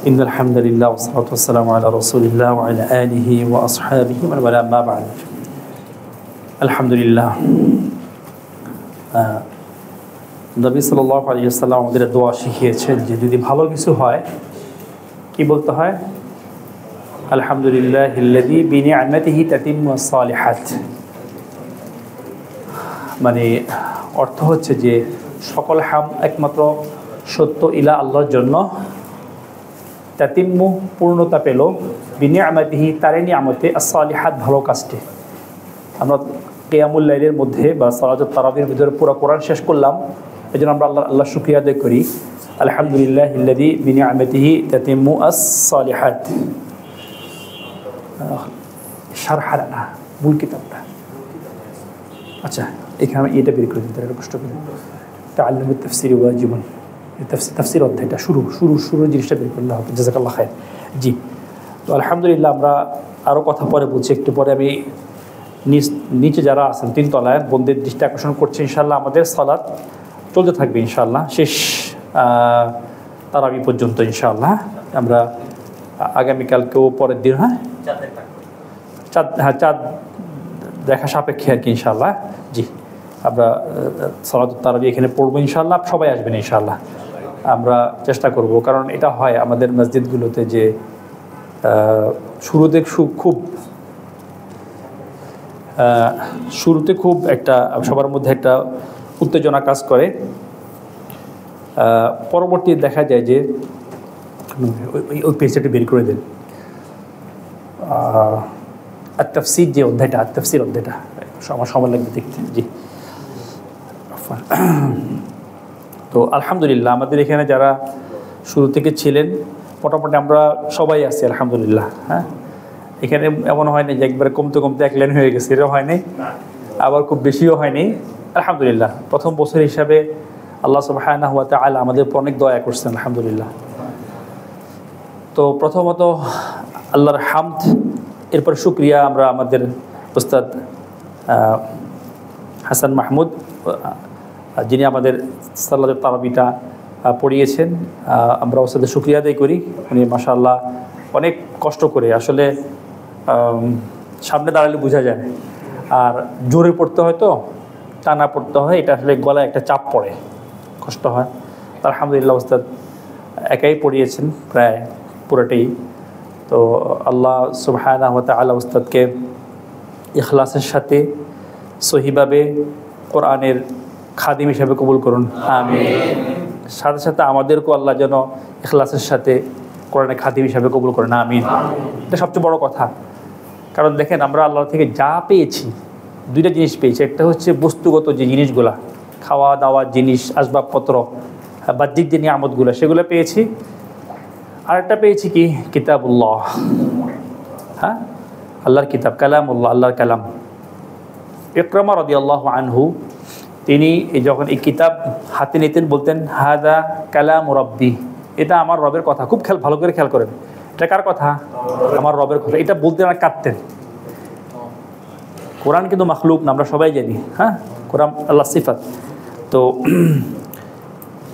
إن الحمد لله والصلاة والسلام على رسول الله وعلى آله وأصحابه ومن والاه أما بعد الحمد لله নবী সাল্লাল্লাহু আলাইহি ওয়াসাল্লাম আমাদের দোয়া শিখিয়েছেন যে যদি ভালো কিছু হয় কি বলতে হয় আলহামদুলিল্লাহিল্লাযী বিনি'মাতিহি তাতিম্মুস সালিহাত মানে অর্থ হচ্ছে যে সকল হাম একমাত্র সত্য ইলা আল্লাহর জন্য তাতিম্মু পূর্ণতা পেল বিনি'মাতিহি তার নিয়ামতে as-সালিহাত ভালো কাজটি আমরা কিয়ামুল লাইলের মধ্যে বা সালাতুত তারাবির ভিতরে পুরো কোরআন শেষ করলাম এজন্য আমরা আল্লাহর শুকরিয়া আদায় করি আলহামদুলিল্লাহিল্লাযী বিনি'মাতিহি তাতিম্মু as-সালিহাত শারহানা মূল কিতাবটা আচ্ছা এখানে এটা বের করে দিতে কষ্ট করে তাআল্লুমুত তাফসীর ওয়াজিবুন তাফসীর অধ্যায়টা শুরু জিনিসটা বের করলে হবে জাযাকাল্লাহ খাইর জি তো আলহামদুলিল্লাহ আমরা আরও কথা পরে বলছি একটু পরে আমি নিচে যারা আছেন তিন তলায় বন্ধের দৃষ্টি আকর্ষণ করছে ইনশাআল্লাহ আমাদের সালাত চলতে থাকবে ইনশাআল্লাহ শেষ তারাবি পর্যন্ত ইনশাআল্লাহ আমরা আগামীকালকেও পরের দিন চাঁদ দেখা সাপেক্ষে আর কি ইনশাআল্লাহ জি আমরা সালাতুত তারাবি এখানে পড়বো ইনশাআল্লাহ সবাই আসবেন ইনশাআল্লাহ আমরা চেষ্টা করব কারণ এটা হয় আমাদের মসজিদগুলোতে যে শুরুতে খুব একটা সবার মধ্যে একটা উত্তেজনা কাজ করে পরবর্তী দেখা যায় যে ওই পেজটা বের করে দেন তাফসীর যে অধ্যায়টা তাফসীর অধ্যায়টা আমার সময় লাগবে দেখতে জি তো আলহামদুলিল্লাহ আমাদের এখানে যারা শুরু থেকে ছিলেন মোটামুটি আমরা সবাই আছি আলহামদুলিল্লাহ হ্যাঁ এখানে এমন হয়নি যে একবারে কমতে কমতে এক লাইন হয়ে গেছে এটাও হয়নি আবার খুব বেশিও হয়নি আলহামদুলিল্লাহ প্রথম বছর হিসাবে আল্লাহ সুবহানাহু ওয়া তাআলা আমাদের উপর অনেক দয়া করছেন আলহামদুলিল্লাহ তো প্রথমত আল্লাহর হামদ এরপর শুকরিয়া আমরা আমাদের উস্তাদ হাসান মাহমুদ যিনি আমাদের সালাতুত তারাবিটা পড়িয়েছেন আমরা ওস্তাদের শুকরিয়া আদায় করি উনি মাশাআল্লাহ অনেক কষ্ট করে আসলে সামনে দাঁড়ালে বোঝা যায় আর জোরে পড়তে হয় তো টানা পড়তে হয় এটা আসলে গলায় একটা চাপ পড়ে কষ্ট হয় আলহামদুলিল্লাহ ওস্তাদ একাই পড়িয়েছেন প্রায় পুরোটাই তো আল্লাহ সুবহানাহু ওয়া তাআলা ওস্তাদকে ইখলাসের সাথে সহিভাবে কোরআনের খাদিম হিসাবে কবুল করুন আমিন সাথে সাথে আমাদেরকেও আল্লাহ যেন ইখলাসের সাথে কোরআনের খাদিম হিসাবে কবুল করেন আমিন এটা সবচেয়ে বড় কথা কারণ দেখেন আমরা আল্লাহ থেকে যা পেয়েছি দুইটা জিনিস পেয়েছি একটা হচ্ছে বস্তুগত যে জিনিসগুলা খাওয়া দাওয়া জিনিস আসবাবপত্র বাহ্যিক যে নিয়ামতগুলো সেগুলো পেয়েছি আর একটা পেয়েছি কি কিতাবুল্লাহ হ্যাঁ আল্লাহর কিতাব কালামুল্লাহ আল্লাহর কালাম ইকরামা রাদিয়াল্লাহু আনহু তিনি যখন এই কিতাব হাতে নিতেন বলতেন হাদা কালাম রাব্বি এটা আমার রবের কথা খুব ভালো করে খেয়াল করেন এটা কার কথা আমার রবের কথা এটা বলতে আর কাঁদতেন কোরআন কিন্তু মাখলুক না আমরা সবাই জানি হ্যাঁ কোরআন আল্লাহ সিফাত তো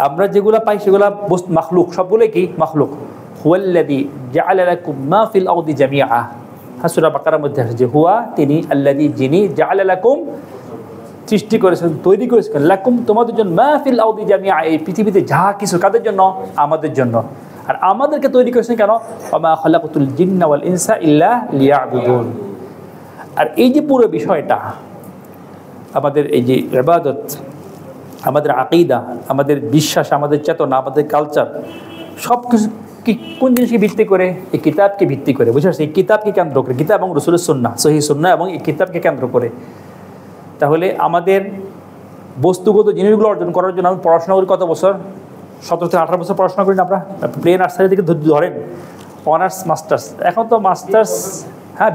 আমরা যেগুলো পাই সেগুলো মাখলুক সবগুলোই কি মাখলুক হুয়াল্লাযী জাআলা লাকুম মা ফিল আরদি জামিআ সূরা বাকারার মধ্যে আছে যে হুয়া তিনি আল্লাযী যিনি জাআলা লাকুম সৃষ্টি করেছেন তৈরি করেছেন লাকুম তোমাদের জন্য মা ফিল আরদি জামিআ এই পৃথিবীতে যা কিছু কাদের জন্য আমাদের জন্য আর আমাদেরকে তৈরি করেছেন কেন ওয়া মা খালাকাতুল জিন্না ওয়াল ইনসা ইল্লা লিয়াবুদুন আর এই যে পুরো বিষয়টা আমাদের এই যে ইবাদত আমাদের আকীদা আমাদের বিশ্বাস আমাদের চেতনা আমাদের কালচার সব কিছু কি কোন জিনিসকে ভিত্তি করে এই কিতাবকে ভিত্তি করে বুঝতে পারছি এই কিতাবকে কেন্দ্র করে কিতাব এবং রাসূলের সুন্নাহ সহিহ সুন্নাহ এবং এই কিতাবকে কেন্দ্র করে তাহলে আমাদের বস্তুগত জিনিসগুলো অর্জন করার জন্য আমি পড়াশোনা করি কত বছর 17 থেকে 18 বছর পড়াশোনা করি না আমরা প্লে নার্সারি থেকে ধরেন অনার্স মাস্টার্স এখন তো মাস্টার্স হ্যাঁ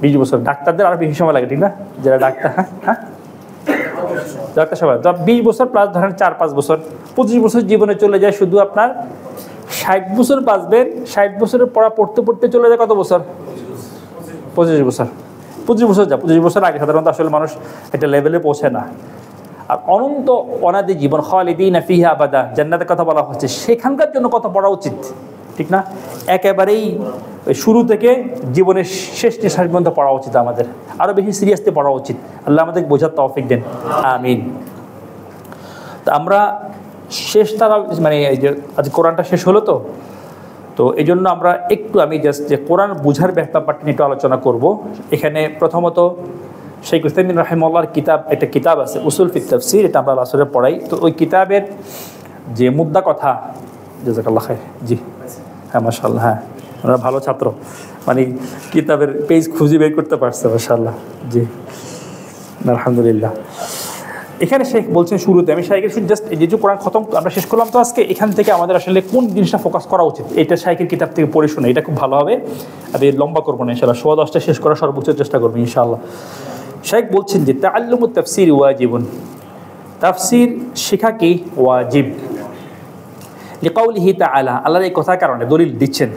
20 বছর ডাক্তারদের আরও বেশি সময় লাগে ঠিক না যারা ডাক্তার হ্যাঁ ডাক্তার সবাই 20 বছর প্লাস ধরেন 4-5 বছর 25 বছর জীবনে চলে যায় শুধু আপনার 60 বছর বাঁচবেন 60 বছরের পড়া পড়তে পড়তে চলে যায় কত বছর 25 বছর 25 বছর 25 বছর আগে সাধারণত আসলে মানুষ একটা লেভেলে পৌঁছে না আর অনন্ত অনাদি জীবন খালিদিনা ফিহা আবাদা, জান্নাতের কথা বলা হচ্ছে, সেখানকার জন্য কত পড়া উচিত, ঠিক না? একেবারেই শুরু থেকে জীবনের শেষ নিঃশ্বাস পর্যন্ত পড়া উচিত আমাদের, আরও বেশি সিরিয়াসলি পড়া উচিত। আল্লাহ আমাদের বোঝার তৌফিক দেন, আমিন। তো আমরা শেষ তারা মানে এই যে আজ কোরআনটা শেষ হলো, তো এই জন্য আমরা একটু আমি জাস্ট যে কোরআন বোঝার ব্যাপারটা নিয়ে একটু আলোচনা করব। এখানে প্রথমত শেখ উসাইমিন রাহিমাহুল্লাহর একটা কিতাব আছে উসুল ফি তাফসীর, এটা আমরা আসলে পড়াই। তো ওই কিতাবের যে মুদ্দা কথা, জাযাকাল্লাহ খাইর, জি হ্যাঁ মাশাআল্লাহ, হ্যাঁ ওনারা ভালো ছাত্র, মানে কিতাবের পেজ খুঁজে বের করতে পারছে মাশাআল্লাহ, জি আলহামদুলিল্লাহ। এখানে শেখ বলছেন শুরুতে, আমি শাইখের জাস্ট যেহেতু কোরআন খতম আমরা শেষ করলাম, তো আজকে এখান থেকে আমাদের আসলে কোন জিনিসটা ফোকাস করা উচিত এটা শাইখের কিতাব থেকে পড়ে শুনে, এটা খুব ভালো হবে। আমি লম্বা করবো না ইনশাআল্লাহ, 10:15 শেষ করার সর্বোচ্চ চেষ্টা করবো ইনশাআল্লাহ। শাইখ বলছেন যে তাআল্লুমুত তাফসীর ওয়াজিবুন, তাফসীর শেখা কি ওয়াজিব। লিকাউলিহি তাআলা, আল্লাহর এই কথার কারণে দলিল দিচ্ছেন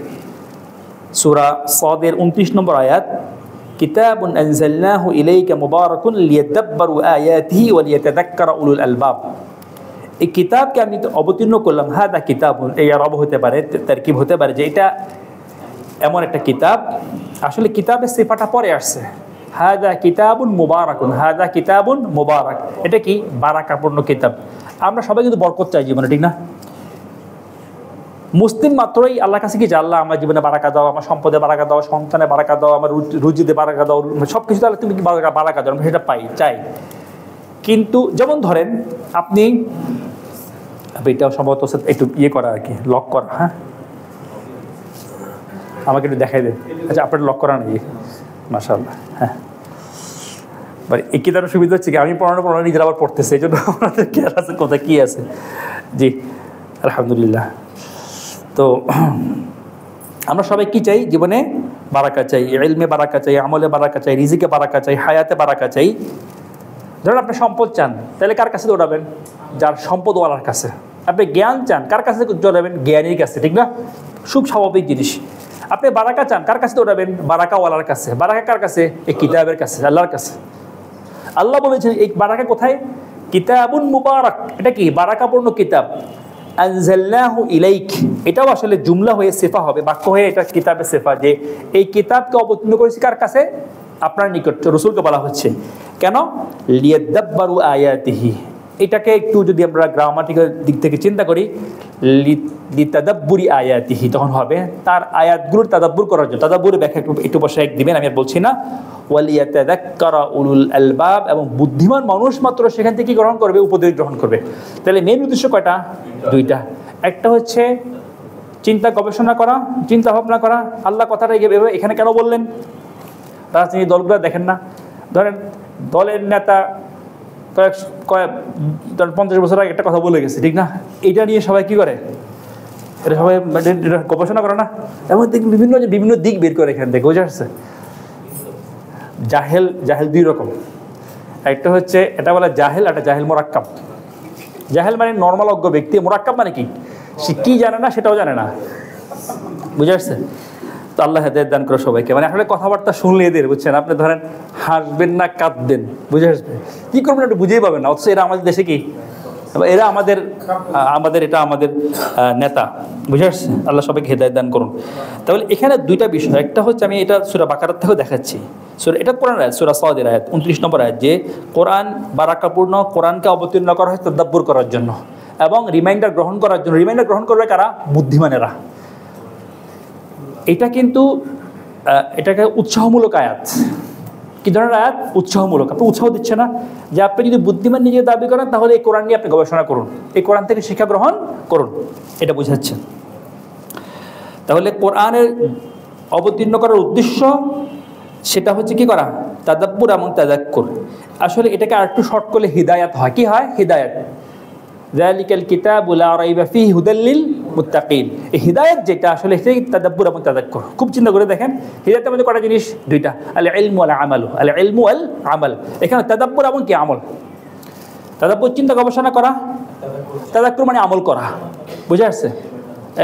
সূরা সাদের 29 নম্বর আয়াত, কিতাবুন আনজালনাহু ইলাইকা মুবারাকুন লিয়াদাব্বারু আয়াতিহি ওয়া লিয়াতাযাক্কারা উলুল আলবাব। এই কিতাবকে আমি অবতীর্ণ করলাম, হাদা কিতাবুন, এই রব হতে পারে, তারকিব হতে পারে যে এটা এমন একটা কিতাব, আসলে কিতাবের সিফাটা পরে আসছে, হাদা কিতাবুন মুবারাকুন, হাদা কিতাবুন মুবারাক, এটা কি বারাকাপূর্ণ কিতাব। আমরা সবাই কিন্তু বরকত চাই জীবনে, ঠিক না? মুসলিম মাত্রই আল্লাহর কাছে কি যে আল্লাহ আমার জীবনে বারাকা দাও, আমার সম্পদে বারাকা দাও, সন্তানে বারাকা দাও, আমার রুজিতে বারাকা দাও, সব কিছু তাহলে তুমি বারাকা দাও, আমরা সেটা চাই। কিন্তু যেমন ধরেন আপনি, এটাও সম্ভবত একটু ইয়ে করা আর কি, লক করা, হ্যাঁ আমাকে একটু দেখাই দেন। আচ্ছা আপনার লক করা নাকি? মাশাআল্লাহ, হ্যাঁ। মানে এই কিতাবের সুবিধা হচ্ছে কি আমি পড়ানো নিজের আবার পড়তেছে, এই জন্য আপনাদের খেয়াল আছে কোথায় কী আছে। জি আলহামদুলিল্লাহ। তো আমরা সবাই কি চাই জীবনে? বারাকা চাই, ইলমে বারাকা চাই, আমলে বারাকা চাই, রিজিকে বারাকা চাই, হায়াতে বারাকা চাই। ধরুন আপনি সম্পদ চান, তাহলে কার কাছে দৌড়াবেন? যার সম্পদওয়ালার কাছে। আপনি জ্ঞান চান, কার কাছে দৌড়াবেন? জ্ঞানীর কাছে, ঠিক না? খুব স্বাভাবিক জিনিস। আপনি বারাকা চান, কার কাছে দৌড়াবেন? বারাকাওয়ালার কাছে। বারাকা কার কাছে? এই কিতাবের কাছে, আল্লাহর কাছে। আল্লাহ বলেছেন এই বারাকা কোথায়? কিতাবুন মুবারাক, এটা কি বারাকাপূর্ণ কিতাব। আনজালনাহু ইলাইক, এটাও আসলে জুমলা হয়ে সিফা হবে, বাক্য হয়ে এটা কিতাবের সিফা, যে এই কিতাবকে অবতীর্ণ করেছি কার কাছে? আপনার নিকট, রাসূলকে বলা হচ্ছে। কেন? লিয়াদাব্বারু আয়াতিহি, এটাকে একটু যদি আমরা গ্রামাটিক্যাল দিক থেকে চিন্তা করি, লিতাদাব্বুরি আয়াতিহি, তখন হবে তার আয়াতগুলোর তাদাব্বুর করার জন্য। তাদাব্বুরের ব্যাখ্যা একটু বসে দিবেন, আমি আর বলছি না। ওয়ালিয়াতাযাক্কারা উলুল আলবাব, এবং বুদ্ধিমান মানুষ মাত্র সেখান থেকে গ্রহণ করবে, উপদেশ গ্রহণ করবে। তাহলে মেন উদ্দেশ্য কয়টা? দুইটা। একটা হচ্ছে চিন্তা গবেষণা করা, চিন্তা ভাবনা করা, আল্লাহ কথাটা এখানে কেন বললেন? রাজনীতি দলগুলো দেখেন না, ধরেন দলের নেতা ধরেন 50 বছর আগে একটা কথা বলে গেছে, ঠিক না? এটা নিয়ে সবাই কি করে? এটা সবাই গবেষণা করে না? এমন বিভিন্ন দিক বের করে এখান থেকে, বুঝে আসছে? জাহেল দুই রকম, একটা হচ্ছে এটা বলে জাহেল, একটা জাহেল মোরাক্কাব। জাহেল মানে নর্মাল অজ্ঞ ব্যক্তি, মোরাক্কাব মানে কি? সে কি জানে না সেটাও জানে না, বুঝে আসছে? তো আল্লাহ হেদায়েত দান করে সবাইকে। মানে আসলে কথাবার্তা শুনলে এদের, বুঝছেন, আপনি ধরেন হাসবেন না কাঁদবেন, বুঝে আসবে, কী করবেন একটু বুঝেই পাবেন না। অথচ এরা আমাদের দেশে কি, এরা আমাদের এটা আমাদের নেতা, বুঝে আসছে? আল্লাহ সবাইকে হেদায়েত দান করুন। তাহলে এখানে দুইটা বিষয়, একটা হচ্ছে আমি এটা সূরা বাকারার থেকেও দেখাচ্ছি, এটা কোরআন আয়াত, সূরা সাদের আয়াত 29 নম্বর আয়াত, যে কোরআন বারাকাপূর্ণ, কোরআনকে অবতীর্ণ করা হয় তাদাব্বুর করার জন্য এবং রিমাইন্ডার গ্রহণ করার জন্য। রিমাইন্ডার গ্রহণ করবে কারা? বুদ্ধিমানেরা। এটা কিন্তু এটাকে উৎসাহমূলক আয়াত। কি ধরনের আয়াত? উৎসাহমূলক। আপনি উৎসাহ দিচ্ছে না যে আপনি যদি বুদ্ধিমান নিজে দাবি করেন তাহলে এই কোরআন নিয়ে আপনি গবেষণা করুন, এই কোরআন থেকে শিক্ষা গ্রহণ করুন, এটা বোঝাচ্ছে। তাহলে কোরআনের অবতীর্ণ করার উদ্দেশ্য সেটা হচ্ছে কি করা? তাদাব্বুর এবং তাযাক্কুর। আসলে এটাকে আরেকটু শর্ট করলে হিদায়াত হয়। কি হয়? হিদায়াত। যালিকাল কিতাবু লা রাইবা ফীহি হুদাল লিল মুত্তাকিন। এই হিদায়াত যেটা আসলে সেই তাদাব্বুর এবং তাযাক্কুর। খুব চিন্তা করে দেখেন, হিদায়াতের মধ্যে কটা জিনিস? দুইটা, আল ইলমু ওয়াল আমালু। আল ইলমু ওয়াল আমাল। এখানে তাদাব্বুর এবং কি? আমল। তাদাব্বুর চিন্তা গবেষণা করা, তাযাক্কুর মানে আমল করা, বুঝে আসছে?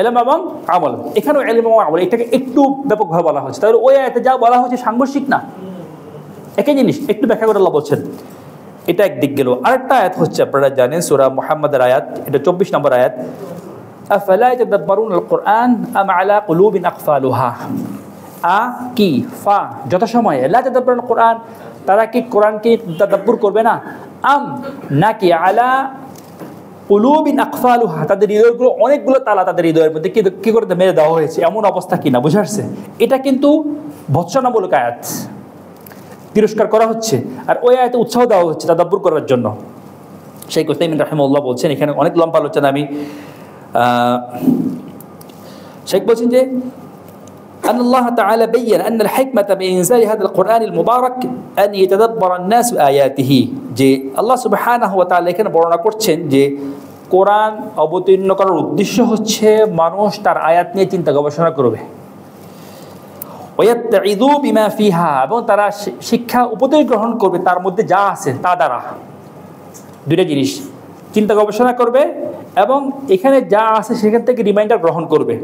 ইলম এবং আমল। এখানেও ইলম এবং আমল, এটাকে একটু ব্যাপকভাবে বলা হচ্ছে। তাহলে ওই আয়াতে যা বলা হচ্ছে সাংঘর্ষিক না, একই জিনিস। একটু ব্যাখ্যা করে আল্লাহ বলছেন, এটা একদিক গেল। আরেকটা আয়াত হচ্ছে আপনারা জানেন সূরা মুহাম্মাদের আয়াত, এটা 24 নম্বর আয়াত, আফালা ইয়াতাদাব্বারুনাল কুরআন আম আলা কুলুবিন আকফালুহা। কি ফা যথাসময়ে লা তাদাব্বারুল কোরআন, তারা কি কোরআনকে তাদাব্বুর করবে না, আম নাকি আলা কুলুবিন আকফালুহা, তাদের হৃদয়গুলো অনেকগুলো তালা তাদের হৃদয়ের মধ্যে কি করে মেরে দেওয়া হয়েছে, এমন অবস্থা কিনা, বুঝে আসছে? এটা কিন্তু ভৎসনামূলক আয়াত, তিরস্কার করা হচ্ছে, আর ওই আয়াতে উৎসাহ দেওয়া হচ্ছে তাদাব্বুর করার জন্য। শেখ উসাইমিন রাহিমাহুল্লাহ বলছেন, এখানে অনেক লম্বা আলোচনা, আমি শেখ বলছেন যে أن الله تعالى بين أن الحكمة بإنزال هذا القرآن المبارك أن يتدبر الناس آياته, যে আল্লাহ সুবহানাহু ওয়া তাআলা এখানে বর্ণনা করছেন যে কোরআন অবতীর্ণ করার উদ্দেশ্য হচ্ছে মানুষ তার আয়াত নিয়ে চিন্তা গবেষণা করবে, ওয়ায়াত্তাইযু বিমা ফিহা, এবং তারা শিক্ষা উপদেশ গ্রহণ করবে তার মধ্যে যা আছে তা দ্বারা। দুইটা জিনিস, চিন্তা গবেষণা করবে এবং এখানে যা আছে সেখান থেকে রিমাইন্ডার গ্রহণ করবে।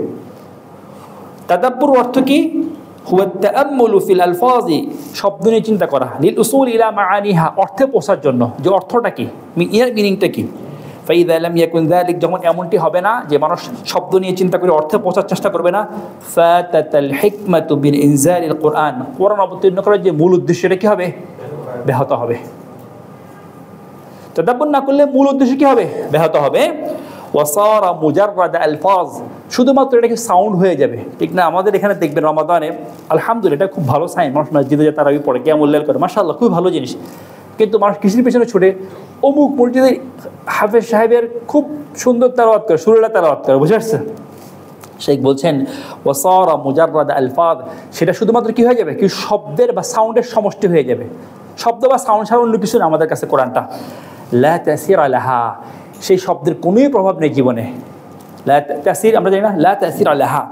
তাদাব্বুর অর্থ কি? হুয়া তাআম্মুলু ফিল আলফাজি, শব্দ নিয়ে চিন্তা করা, লিল উসুল ইলা মাআনিহা, অর্থে পৌঁছার জন্য, যে অর্থটা কি, এর মিনিংটা কি। ফাইযা লাম ইয়াকুন যালিক, যখন এমনটি হবে না যে মানুষ শব্দ নিয়ে চিন্তা করে অর্থে পৌঁছার চেষ্টা করবে না, ফাতাতাল হিকমাতু বিল ইনজালিল কোরআন, কোরআন অবতীর্ণ করার যে মূল উদ্দেশ্যটা কি হবে, ব্যাহত হবে। তাদাব্বুর না করলে মূল উদ্দেশ্য কি হবে, ব্যাহত হবে। ওয়াসারা মুজাররাদ আলফাজ, শুধুমাত্র এটা কি সাউন্ড হয়ে যাবে, ঠিক না? আমাদের এখানে দেখবেন রমাদানে আলহামদুলিল্লাহ এটা খুব ভালো সাইন, মানুষ মসজিদে যায়, তারাবি পড়ে, কিয়ামুল লাইল করে, মাশাআল্লাহ খুব ভালো জিনিস। কিন্তু মানুষ কৃষির পেছনে ছুটে অমুক মসজিদে হাফেজ সাহেবের খুব সুন্দর তেলাওয়াত করে, সুরেলা তেলাওয়াত করে, বুঝে আসছে? শেখ বলছেন ওয়াসারা মুজাররাদ আলফাজ, সেটা শুধুমাত্র কি হয়ে যাবে, কি শব্দের বা সাউন্ডের সমষ্টি হয়ে যাবে, শব্দ বা সাউন্ড ছাড়া অন্য কিছু না আমাদের কাছে কোরআনটা। লা তাসিরা লাহা, সেই শব্দের কোনোই প্রভাব নেই জীবনে। লা তাসির আমরা জানি না, লা তাসিরা লাহা,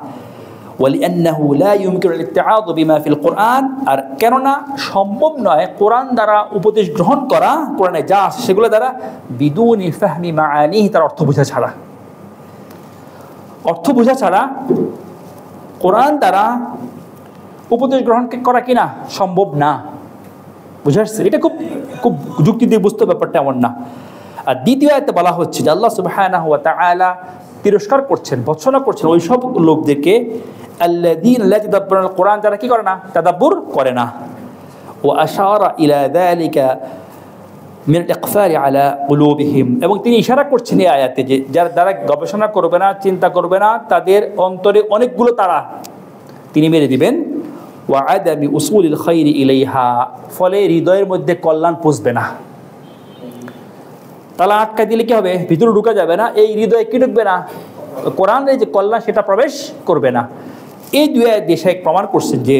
ওয়ালিআন্নাহু লা ইউমকিনুল ইত্তিআযু বিমা ফিল কোরআন, আর কেননা সম্ভব নয় কোরআন দ্বারা উপদেশ গ্রহণ করা, কোরআনে যা আছে সেগুলো দ্বারা, বিদুনি ফাহমি মাআনিহি, তার অর্থ বোঝা ছাড়া, অর্থ বোঝা ছাড়া কোরআন দ্বারা উপদেশ গ্রহণ করা কিনা সম্ভব না, বুঝে আসছে? এটা খুব খুব যুক্তি দিয়ে বুঝতে ব্যাপারটা এমন না। আর দ্বিতীয় আয়াতে বলা হচ্ছে যে আল্লাহ সুবহানাহু ওয়া তাআলা তিরস্কার করছেন, ভৎসনা করছেন ওই সব লোকদেরকে, আল্লাযীনা লা ইয়াতাদাব্বারুল কোরআন, যারা কি করে না, তাদাব্বুর করে না। ওয়া আশারা ইলা যালিকা মিনাল ইকফারি আলা কুলুবিহিম, এবং তিনি ইশারা করছেন এই আয়াতে যে যারা গবেষণা করবে না, চিন্তা করবে না, তাদের অন্তরে অনেকগুলো তারা তিনি মেরে দিবেন। ওয়া আদামি উসুলিল খাইরি ইলাইহা, ফলে হৃদয়ের মধ্যে কল্যাণ পৌঁছবে না। তালা আটকা দিলে কি হবে, ভিতরে ঢুকা যাবে না, এই হৃদয়ে কি ঢুকবে না, কোরআনের যে কল্যাণ সেটা প্রবেশ করবে না। এই দুই আয়াত দিয়ে শেখ প্রমাণ করছেন যে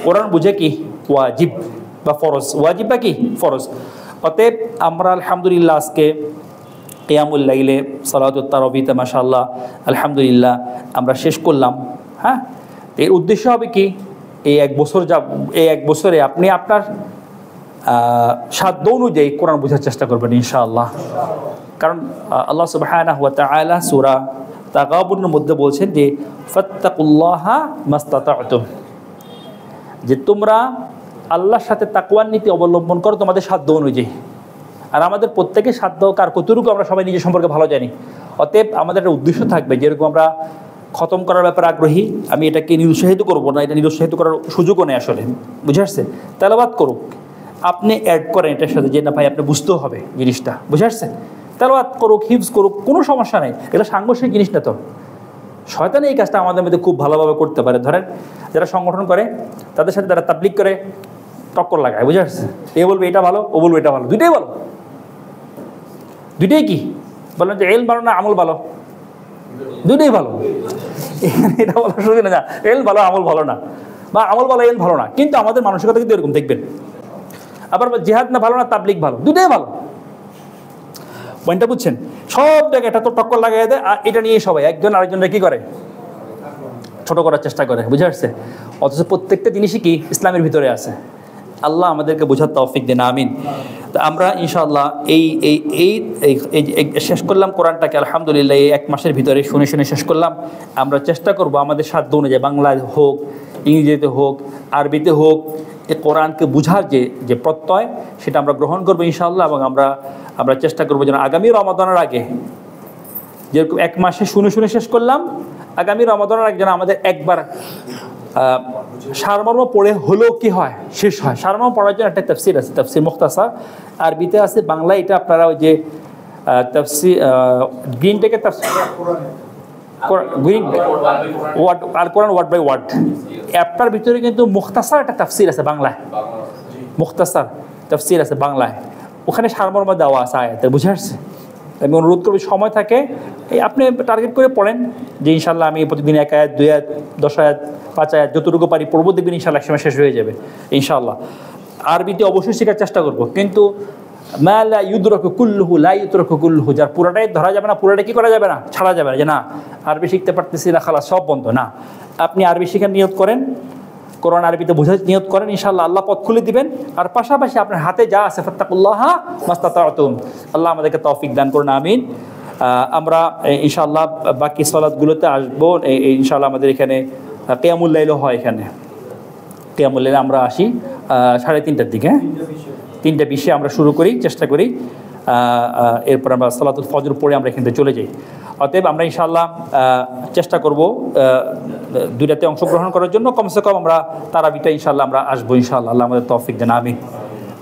কোরআন বুঝে কি ওয়াজিব বা ফরজ, ওয়াজিব বা কি ফরজ। অতএব আমরা আলহামদুলিল্লাহ আজকে কিয়ামুল লাইলে সালাতুত তারাবিতে মাশাআল্লাহ আলহামদুলিল্লাহ আমরা শেষ করলাম। হ্যাঁ, এর উদ্দেশ্য হবে কি, এই এক বছরে আপনি আপনার সাধ্য অনুযায়ী কোরআন বোঝার চেষ্টা করবেন ইনশাআল্লাহ। কারণ আল্লাহ সুবহানাহু ওয়া তাআলা সূরা তাগাবুনের মধ্যে বলছেন যে ফাত্তাকুল্লাহা মাস্তাতা'তুম, যে তোমরা আল্লাহর সাথে তাকওয়ার নীতি অবলম্বন করো তোমাদের সাধ্য অনুযায়ী। আর আমাদের প্রত্যেকের সাধ্য কার কতটুকু আমরা সবাই নিজের সম্পর্কে ভালো জানি। অতএব আমাদের একটা উদ্দেশ্য থাকবে, যেরকম আমরা খতম করার ব্যাপারে আগ্রহী, আমি এটাকে নিরুৎসাহিত করবো না, এটা নিরুৎসাহিত করার সুযোগও নেই আসলে, বুঝে আসছে? তেলাওয়াত করুক, আপনি অ্যাড করেন এটার সাথে যে না ভাই আপনি বুঝতেও হবে জিনিসটা, বুঝে আসছে? তেলাওয়াত করুক, হিফজ করুক, কোনো সমস্যা নেই, এটা সাংঘর্ষিক জিনিস না তো। শয়তান এই কাজটা আমাদের মধ্যে খুব ভালোভাবে করতে পারে। ধরেন যারা সংগঠন করে তাদের সাথে যারা তাবলীগ করে টক্কর লাগায়, বুঝে আসছে? এ বলবে এটা ভালো, ও বলবে এটা ভালো, দুইটাই ভালো। দুইটাই কি বলেন যে এলম ভালো না আমল ভালো? দুইটাই ভালো। এটা বলার সুযোগ না, এলম ভালো আমল ভালো না, বা আমল ভালো এলম ভালো না, কিন্তু আমাদের মানসিকতা কিন্তু এরকম দেখবেন। আবার জিহাদ না ভালো না তাবলীগ ভালো, দুইটাই ভালো। পয়েন্টটা বুঝছেন? সব জায়গায় এটা তো টক্কর লাগাই দেয়, আর এটা নিয়ে সবাই একজন আরেকজনরা কি করে, ছোট করার চেষ্টা করে, বুঝে আসছে? অথচ প্রত্যেকটা জিনিসই কি ইসলামের ভিতরে আছে। আল্লাহ আমাদেরকে বোঝার তৌফিক দেন, আমিন। তো আমরা ইনশাআল্লাহ এই এই এই এই শেষ করলাম কোরআনটাকে আলহামদুলিল্লাহ এই 1 মাসের ভিতরে শুনে শুনে শেষ করলাম। আমরা চেষ্টা করব আমাদের সাধ্য অনুযায়ী বাংলায় হোক, ইংরেজিতে হোক, আরবিতে হোক, এই কোরআনকে বুঝার যে প্রত্যয় সেটা আমরা গ্রহণ করবো ইনশাআল্লাহ। এবং আমরা চেষ্টা করবো যেন আগামী রমাদানের আগে, যেরকম 1 মাসে শুনে শুনে শেষ করলাম, আগামী রমাদানের আগে যেন আমাদের একবার সারমর্ম পড়ে হলেও কি হয়, শেষ হয়। সারমর্ম পড়ার জন্য একটা তাফসির আছে, তাফসির মুখতাসার, আরবিতে আছে, বাংলায় এটা আপনারা ওই যে তাফসির গ্রিন টেকের তাফসির গ্রিন ওয়ার্ড আর কোরআন ওয়ার্ড বাই ওয়ার্ড অ্যাপটার ভিতরে কিন্তু মুখতাসার একটা তাফসির আছে বাংলায়, মুখতাসার তাফসির আছে বাংলায়, ওখানে সারমর্ম দেওয়া আছে আয়াতের, বুঝে আসছে? আমি অনুরোধ করবো সময় থাকে এই আপনি টার্গেট করে পড়েন যে ইনশাল্লাহ আমি প্রতিদিন 1 আয়াত 2 আয়াত 10 আয়াত 5 আয়াত যতটুকু পারি পড়বো, দেখবেন ইনশাল্লাহ একসময় শেষ হয়ে যাবে ইনশাল্লাহ। আরবিতে অবশ্যই শেখার চেষ্টা করবো, কিন্তু মা লা ইউদরাকু কুল্লুহু লা ইউতরাকু কুল্লুহু, যার পুরাটাই ধরা যাবে না, পুরাটা কি করা যাবে না, ছাড়া যাবে না, যে না আরবি শিখতে পারতেছি না খালাস সব বন্ধ না। আপনি আরবি শেখার নিয়ত করেন, কোরআন আরবিতে বোঝার নিয়ত করেন, ইনশাআল্লাহ আল্লাহ পথ খুলে দিবেন। আর পাশাপাশি আপনার হাতে যা আছে ফাত্তাকুল্লাহ মাস্তাতাতুম, আল্লাহ আমাদেরকে তৌফিক দান করুন, আমিন। আমরা ইনশাআল্লাহ বাকি সালাতগুলোতে আসবো ইনশাআল্লাহ। আমাদের এখানে কিয়ামুল লাইলও হয়, এখানে কিয়ামুল লাইলে আমরা আসি 3:30টার দিকে, 3:20 আমরা শুরু করি, চেষ্টা করি, এরপর আমরা সালাতুল ফজর পড়ে আমরা এখান থেকে চলে যাই। অতএব আমরা ইনশাআল্লাহ চেষ্টা করব 2টাতে অংশগ্রহণ করার জন্য, কমসে কম আমরা তারাবিটা ইনশাআল্লাহ আমরা আসবো ইনশাআল্লাহ। আল্লাহ আমাদের তৌফিক দেন, আমিন।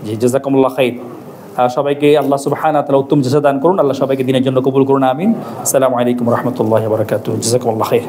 জি, জাযাকুমুল্লাহ খাইর। সবাইকে আল্লাহ সুবহানাহু ওয়া তাআলা উত্তম জাযা দান করুন, আল্লাহ সবাইকে দিনের জন্য কবুল করুন, আমিন। আসসালামু আলাইকুম ওয়া রাহমাতুল্লাহি ওয়া বারাকাতুহু। জাযাকুমুল্লাহ খাইর।